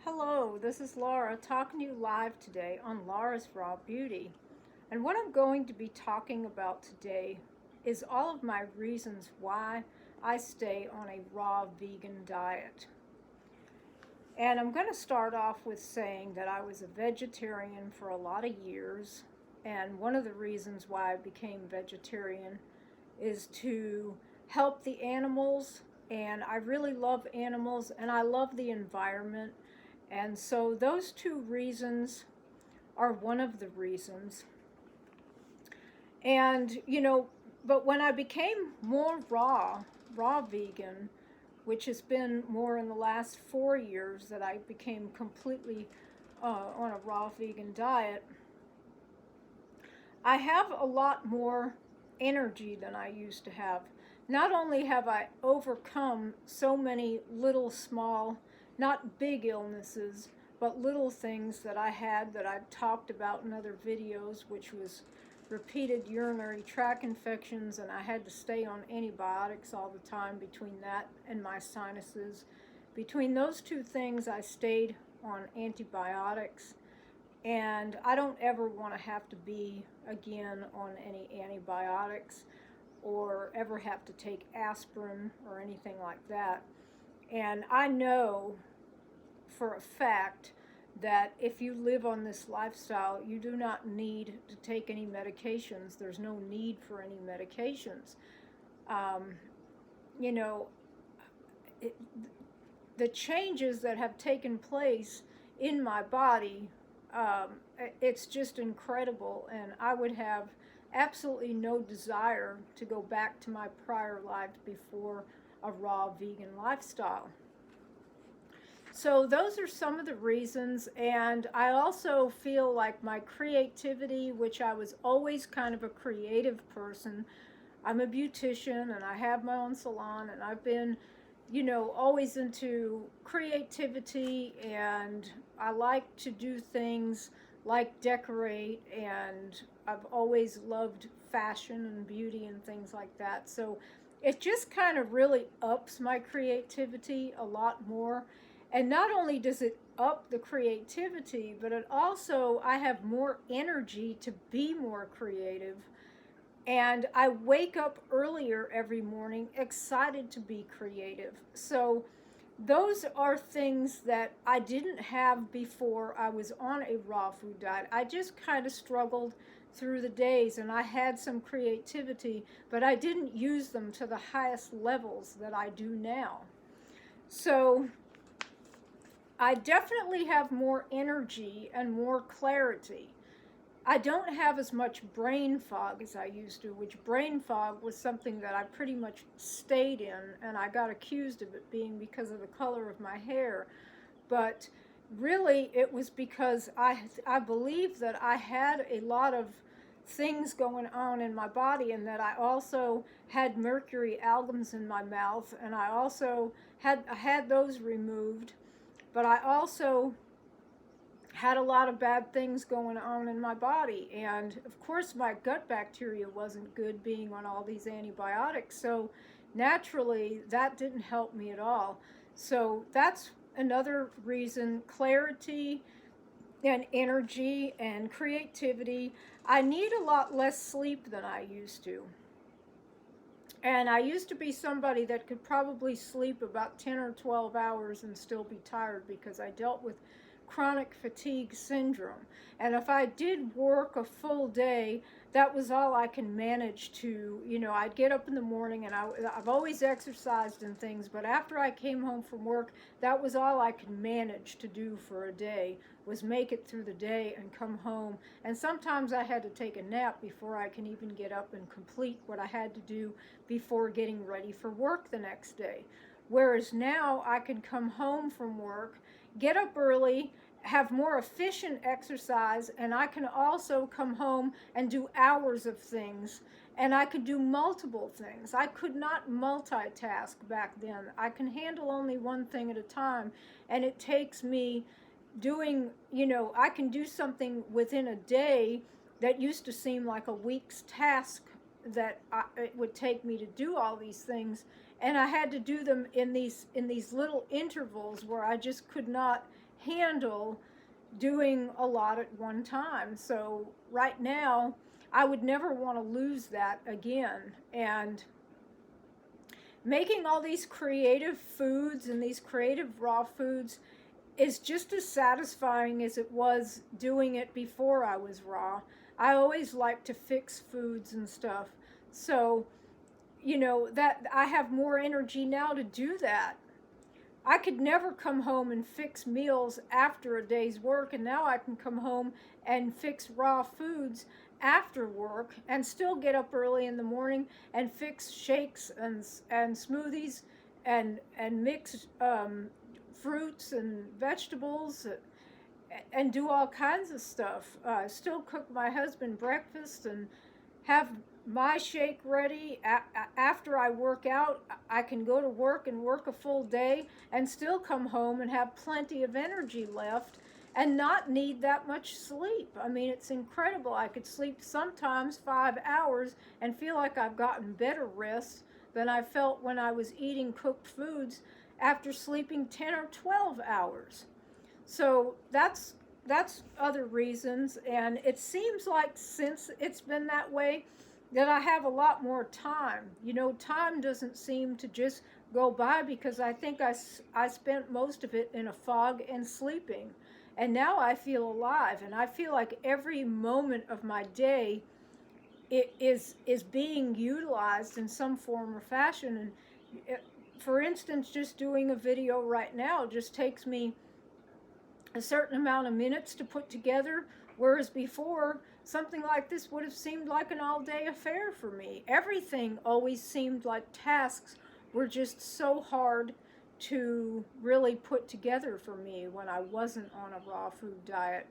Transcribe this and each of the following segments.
Hello, this is Laura talking to you live today on Laura's Raw Beauty. And what I'm going to be talking about today is all of my reasons why I stay on a raw vegan diet. And I'm going to start off with saying that I was a vegetarian for a lot of years. And one of the reasons why I became vegetarian is to help the animals. And I really love animals and I love the environment. And so those two reasons are one of the reasons. And, but when I became more raw vegan, which has been more in the last 4 years that I became completely on a raw vegan diet, I have a lot more energy than I used to have. Not only have I overcome so many little small, not big illnesses, but little things that I had that I've talked about in other videos, which was repeated urinary tract infections, and I had to stay on antibiotics all the time between that and my sinuses. Between those two things, I stayed on antibiotics, and I don't ever want to have to be again on any antibiotics or ever have to take aspirin or anything like that. And I know for a fact that if you live on this lifestyle, you do not need to take any medications. There's no need for any medications. Um, you know, it, the changes that have taken place in my body, it's just incredible. And I would have absolutely no desire to go back to my prior life before a raw vegan lifestyle. So those are some of the reasons, and I also feel like my creativity, which I was always kind of a creative person. I'm a beautician and I have my own salon, and I've been, always into creativity, and I like to do things like decorate, and I've always loved fashion and beauty and things like that. So it just kind of really ups my creativity a lot more. And not only does it up the creativity, but it also, I have more energy to be more creative. And I wake up earlier every morning excited to be creative. So those are things that I didn't have before I was on a raw food diet. I just kind of struggled through the days, and I had some creativity, but I didn't use them to the highest levels that I do now. So I definitely have more energy and more clarity. I don't have as much brain fog as I used to, which brain fog was something that I pretty much stayed in, and I got accused of it being because of the color of my hair. But really, it was because I believe that I had a lot of things going on in my body, and that I also had mercury amalgams in my mouth, and I also had those removed. But I also had a lot of bad things going on in my body. And of course, my gut bacteria wasn't good being on all these antibiotics. So naturally, that didn't help me at all. So that's another reason: clarity and energy and creativity. I need a lot less sleep than I used to. And I used to be somebody that could probably sleep about 10 or 12 hours and still be tired because I dealt with chronic fatigue syndrome. And if I did work a full day, that was all I can manage to, I'd get up in the morning, and I've always exercised and things, but after I came home from work, that was all I could manage to do for a day, was make it through the day and come home. And sometimes I had to take a nap before I can even get up and complete what I had to do before getting ready for work the next day. Whereas now I can come home from work, get up early, have more efficient exercise, and I can also come home and do hours of things, and I could do multiple things. I could not multitask back then. I can handle only one thing at a time, and it takes me doing, I can do something within a day that used to seem like a week's task, that it would take me to do all these things, and I had to do them in these little intervals where I just could not handle doing a lot at one time. So right now, I would never want to lose that again. And making all these creative foods and these creative raw foods is just as satisfying as it was doing it before I was raw. I always like to fix foods and stuff. So, that I have more energy now to do that. I could never come home and fix meals after a day's work, and now I can come home and fix raw foods after work and still get up early in the morning and fix shakes and smoothies and mix fruits and vegetables and do all kinds of stuff. Still cook my husband breakfast and have my shake ready. After I work out, I can go to work and work a full day and still come home and have plenty of energy left and not need that much sleep. I mean, it's incredible. I could sleep sometimes 5 hours and feel like I've gotten better rest than I felt when I was eating cooked foods after sleeping 10 or 12 hours. So that's other reasons, and it seems like since it's been that way that I have a lot more time. Time doesn't seem to just go by because I think I spent most of it in a fog and sleeping. And now I feel alive, and I feel like every moment of my day is being utilized in some form or fashion. And for instance, just doing a video right now just takes me a certain amount of minutes to put together, whereas before, something like this would have seemed like an all-day affair for me. Everything always seemed like tasks were just so hard to really put together for me when I wasn't on a raw food diet.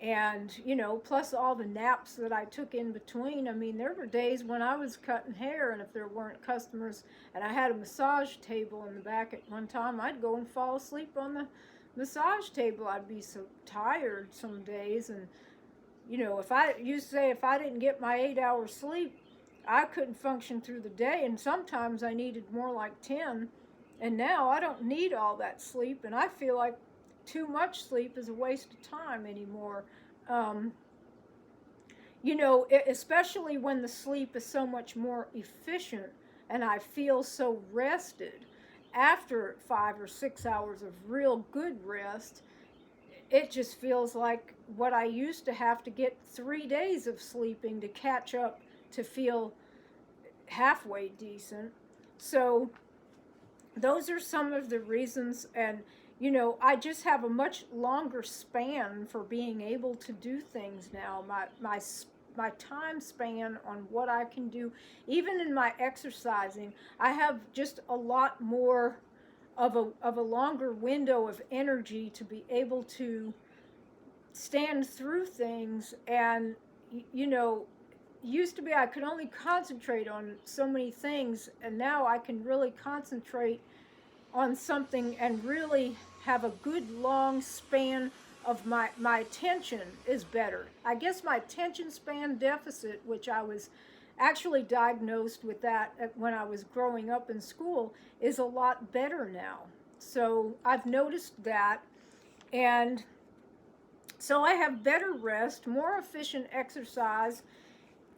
And, plus all the naps that I took in between. I mean, there were days when I was cutting hair, and if there weren't customers and I had a massage table in the back at one time, I'd go and fall asleep on the massage table. I'd be so tired some days. And, if I didn't get my 8 hours sleep, I couldn't function through the day. And sometimes I needed more like 10. And now I don't need all that sleep. And I feel like too much sleep is a waste of time anymore. Especially when the sleep is so much more efficient and I feel so rested. After 5 or 6 hours of real good rest, it just feels like what I used to have to get 3 days of sleeping to catch up to feel halfway decent. So those are some of the reasons. And I just have a much longer span for being able to do things now. My time span on what I can do, even in my exercising, I have just a lot more of a longer window of energy to be able to stand through things. And used to be I could only concentrate on so many things, and now I can really concentrate on something and really have a good long span of my attention is better. I guess my attention span deficit, which I was actually diagnosed with that when I was growing up in school, is a lot better now. So I've noticed that. And so I have better rest, more efficient exercise.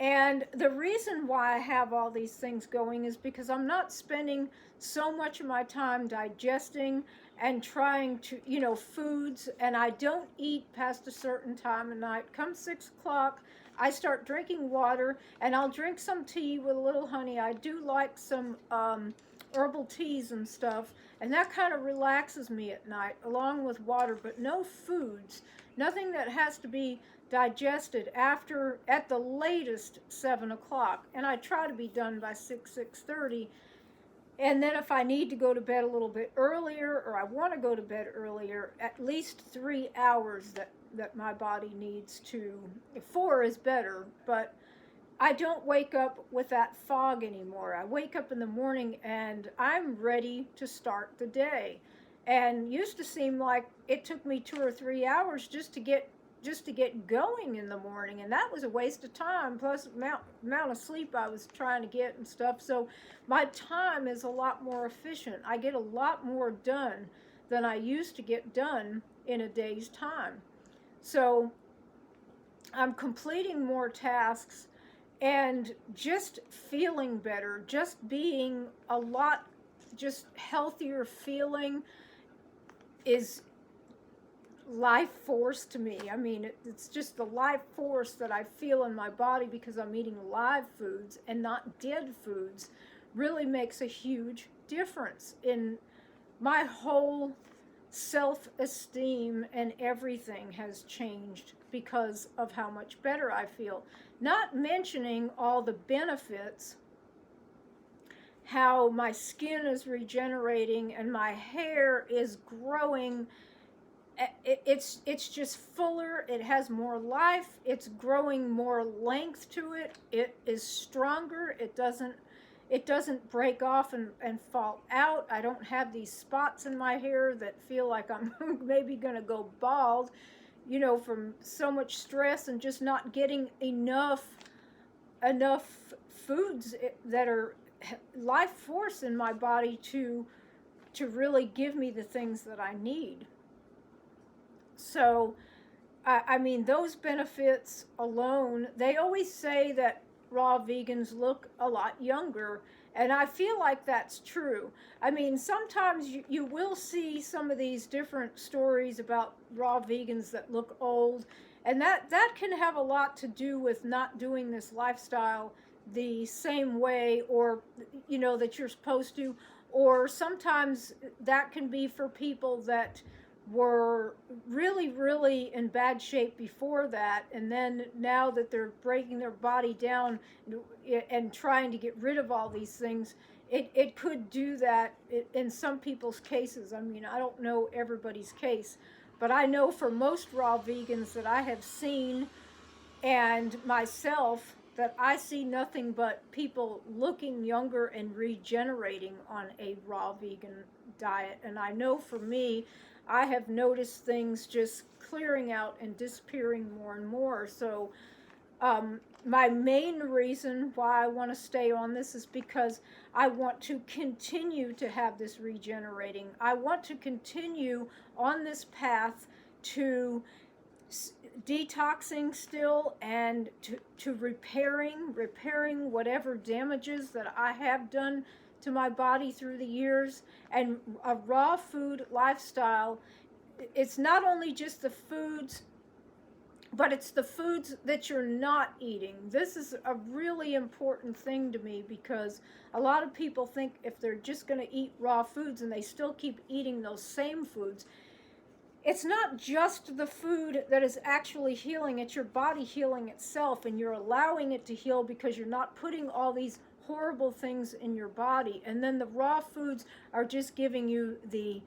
And the reason why I have all these things going is because I'm not spending so much of my time digesting and trying to, foods, and I don't eat past a certain time of night. Come 6 o'clock, I start drinking water, and I'll drink some tea with a little honey. I do like some herbal teas and stuff, and that kind of relaxes me at night, along with water, but no foods, nothing that has to be digested after, at the latest, 7 o'clock. And I try to be done by 6:30. And then if I need to go to bed a little bit earlier, or I want to go to bed earlier, at least 3 hours that my body needs to. 4 is better, but I don't wake up with that fog anymore. I wake up in the morning and I'm ready to start the day. And used to seem like it took me 2 or 3 hours just to get going in the morning, and that was a waste of time, plus amount of sleep I was trying to get and stuff. So my time is a lot more efficient. I get a lot more done than I used to get done in a day's time. So I'm completing more tasks and just feeling better, just being a lot just healthier feeling is life force to me. I mean, it's just the life force that I feel in my body because I'm eating live foods and not dead foods really makes a huge difference in my whole self-esteem, and everything has changed because of how much better I feel. Not mentioning all the benefits, how my skin is regenerating and my hair is growing. It's just fuller, it has more life, it's growing more length to it, it is stronger, it doesn't break off and fall out. I don't have these spots in my hair that feel like I'm maybe gonna go bald, from so much stress and just not getting enough foods that are life force in my body to really give me the things that I need. So, I mean, those benefits alone, they always say that raw vegans look a lot younger, and I feel like that's true. I mean, sometimes you will see some of these different stories about raw vegans that look old, and that can have a lot to do with not doing this lifestyle the same way, or, that you're supposed to, or sometimes that can be for people that were really, really in bad shape before that, and then now that they're breaking their body down and trying to get rid of all these things, it could do that in some people's cases. I mean, I don't know everybody's case, but I know for most raw vegans that I have seen, and myself, that I see nothing but people looking younger and regenerating on a raw vegan diet. And I know for me, I have noticed things just clearing out and disappearing more and more. So my main reason why I want to stay on this is because I want to continue to have this regenerating. I want to continue on this path to detoxing still, and to repairing whatever damages that I have done to my body through the years. And a raw food lifestyle, it's not only just the foods, but it's the foods that you're not eating. This is a really important thing to me, because a lot of people think if they're just going to eat raw foods and they still keep eating those same foods, it's not just the food that is actually healing, it's your body healing itself, and you're allowing it to heal because you're not putting all these horrible things in your body. And then the raw foods are just giving you the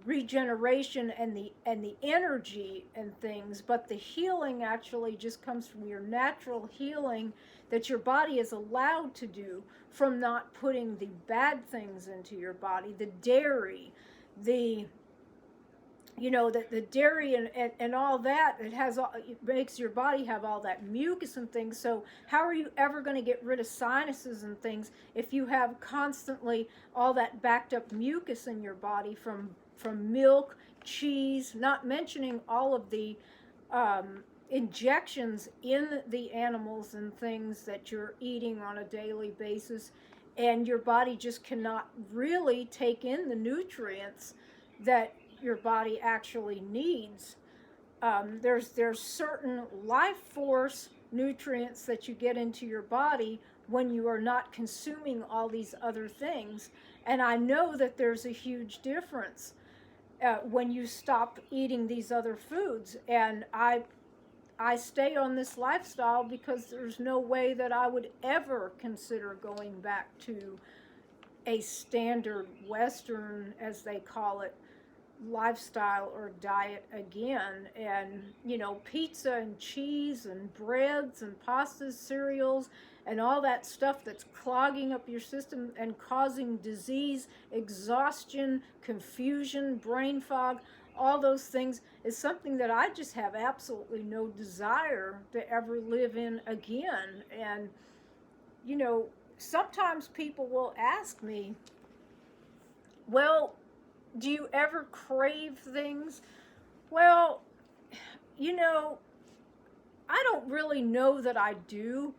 regeneration and the energy and things, but the healing actually just comes from your natural healing that your body is allowed to do from not putting the bad things into your body, the dairy, the dairy and all that. It makes your body have all that mucus and things. So how are you ever going to get rid of sinuses and things if you have constantly all that backed up mucus in your body from milk, cheese, not mentioning all of the injections in the animals and things that you're eating on a daily basis, and your body just cannot really take in the nutrients that your body actually needs. There's certain life force nutrients that you get into your body when you are not consuming all these other things, and I know that there's a huge difference when you stop eating these other foods. And I stay on this lifestyle because there's no way that I would ever consider going back to a standard Western, as they call it, lifestyle or diet again. And pizza and cheese and breads and pastas, cereals, and all that stuff that's clogging up your system and causing disease, exhaustion, confusion, brain fog, all those things is something that I just have absolutely no desire to ever live in again. And sometimes people will ask me, well, do you ever crave things? Well, you know, I don't really know that I do.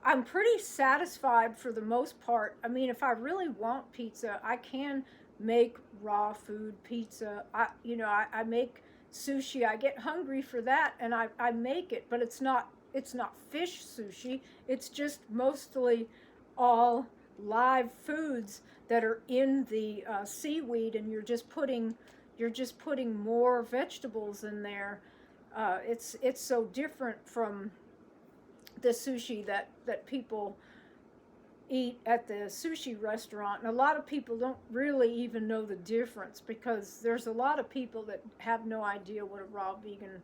I'm pretty satisfied for the most part. I mean, if I really want pizza, I can make raw food pizza. I make sushi. I get hungry for that and I make it, but it's not fish sushi. It's just mostly all live foods that are in the seaweed, and you're just putting more vegetables in there. It's so different from the sushi that people eat at the sushi restaurant. And a lot of people don't really even know the difference, because there's a lot of people that have no idea what a raw vegan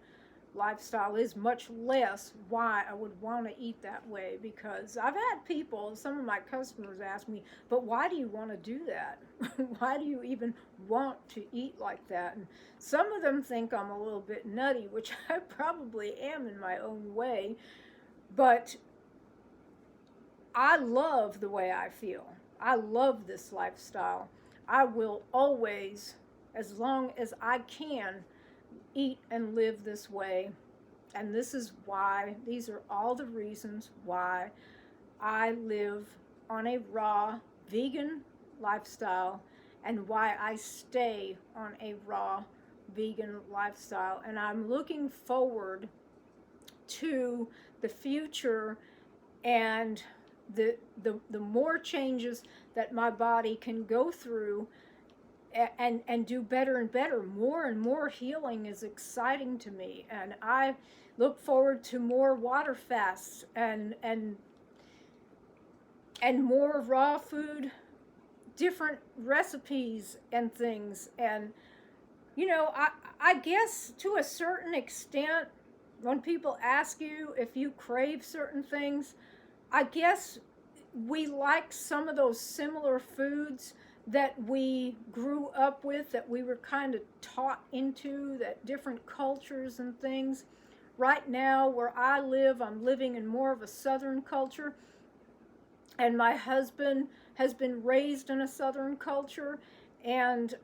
lifestyle is, much less why I would want to eat that way. Because I've had people, some of my customers ask me, but why do you want to do that? Why do you even want to eat like that? And some of them think I'm a little bit nutty, which I probably am in my own way, but I love the way I feel. I love this lifestyle. I will always, as long as I can, eat and live this way. And this is why, these are all the reasons why I live on a raw vegan lifestyle, and why I stay on a raw vegan lifestyle. And I'm looking forward to the future and the more changes that my body can go through, and do better and better. More and more healing is exciting to me, and I look forward to more water fasts and more raw food, different recipes and things. And I guess to a certain extent, when people ask you if you crave certain things, I guess we like some of those similar foods that we grew up with, that we were kind of taught into, that different cultures and things. Right now, where I live, I'm living in more of a Southern culture, and my husband has been raised in a Southern culture, and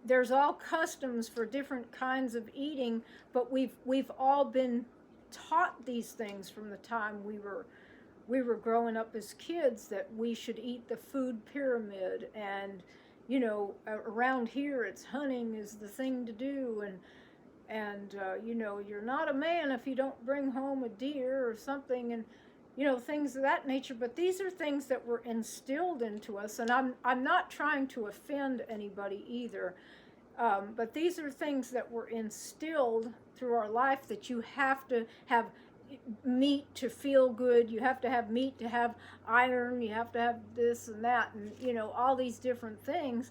there's all customs for different kinds of eating, but we've all been taught these things from the time we were growing up as kids, that we should eat the food pyramid. And around here it's hunting is the thing to do, and you're not a man if you don't bring home a deer or something, and things of that nature. But these are things that were instilled into us, and I'm not trying to offend anybody either. But these are things that were instilled through our life, that you have to have meat to feel good, you have to have meat to have iron, you have to have this and that, and all these different things.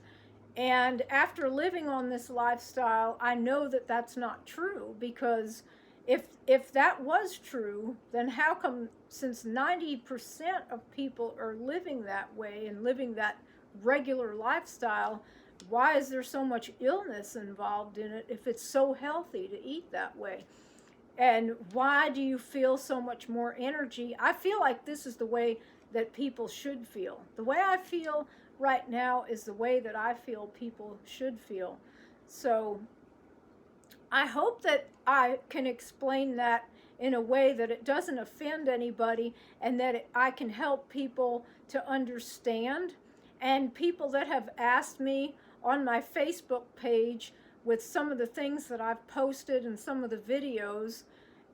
And after living on this lifestyle, I know that that's not true, because if that was true, then how come, since 90% of people are living that way and living that regular lifestyle, why is there so much illness involved in it if it's so healthy to eat that way? And why do you feel so much more energy? I feel like this is the way that people should feel. The way I feel right now is the way that I feel people should feel. So I hope that I can explain that in a way that it doesn't offend anybody, and that I can help people to understand. And people that have asked me on my Facebook page, with some of the things that I've posted and some of the videos,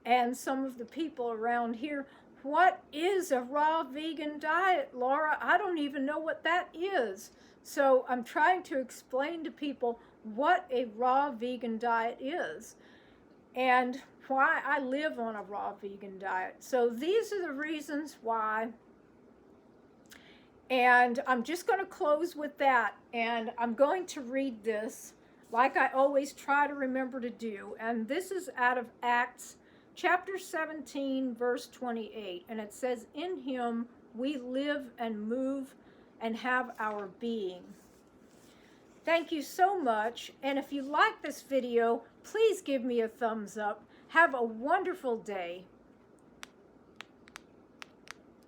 and some of the people around here, what is a raw vegan diet, Laura? I don't even know what that is. So I'm trying to explain to people what a raw vegan diet is, and why I live on a raw vegan diet. So these are the reasons why. And I'm just going to close with that, and I'm going to read this like I always try to remember to do. And this is out of Acts chapter 17, verse 28. And it says, "In him we live and move and have our being." Thank you so much. And if you like this video, please give me a thumbs up. Have a wonderful day.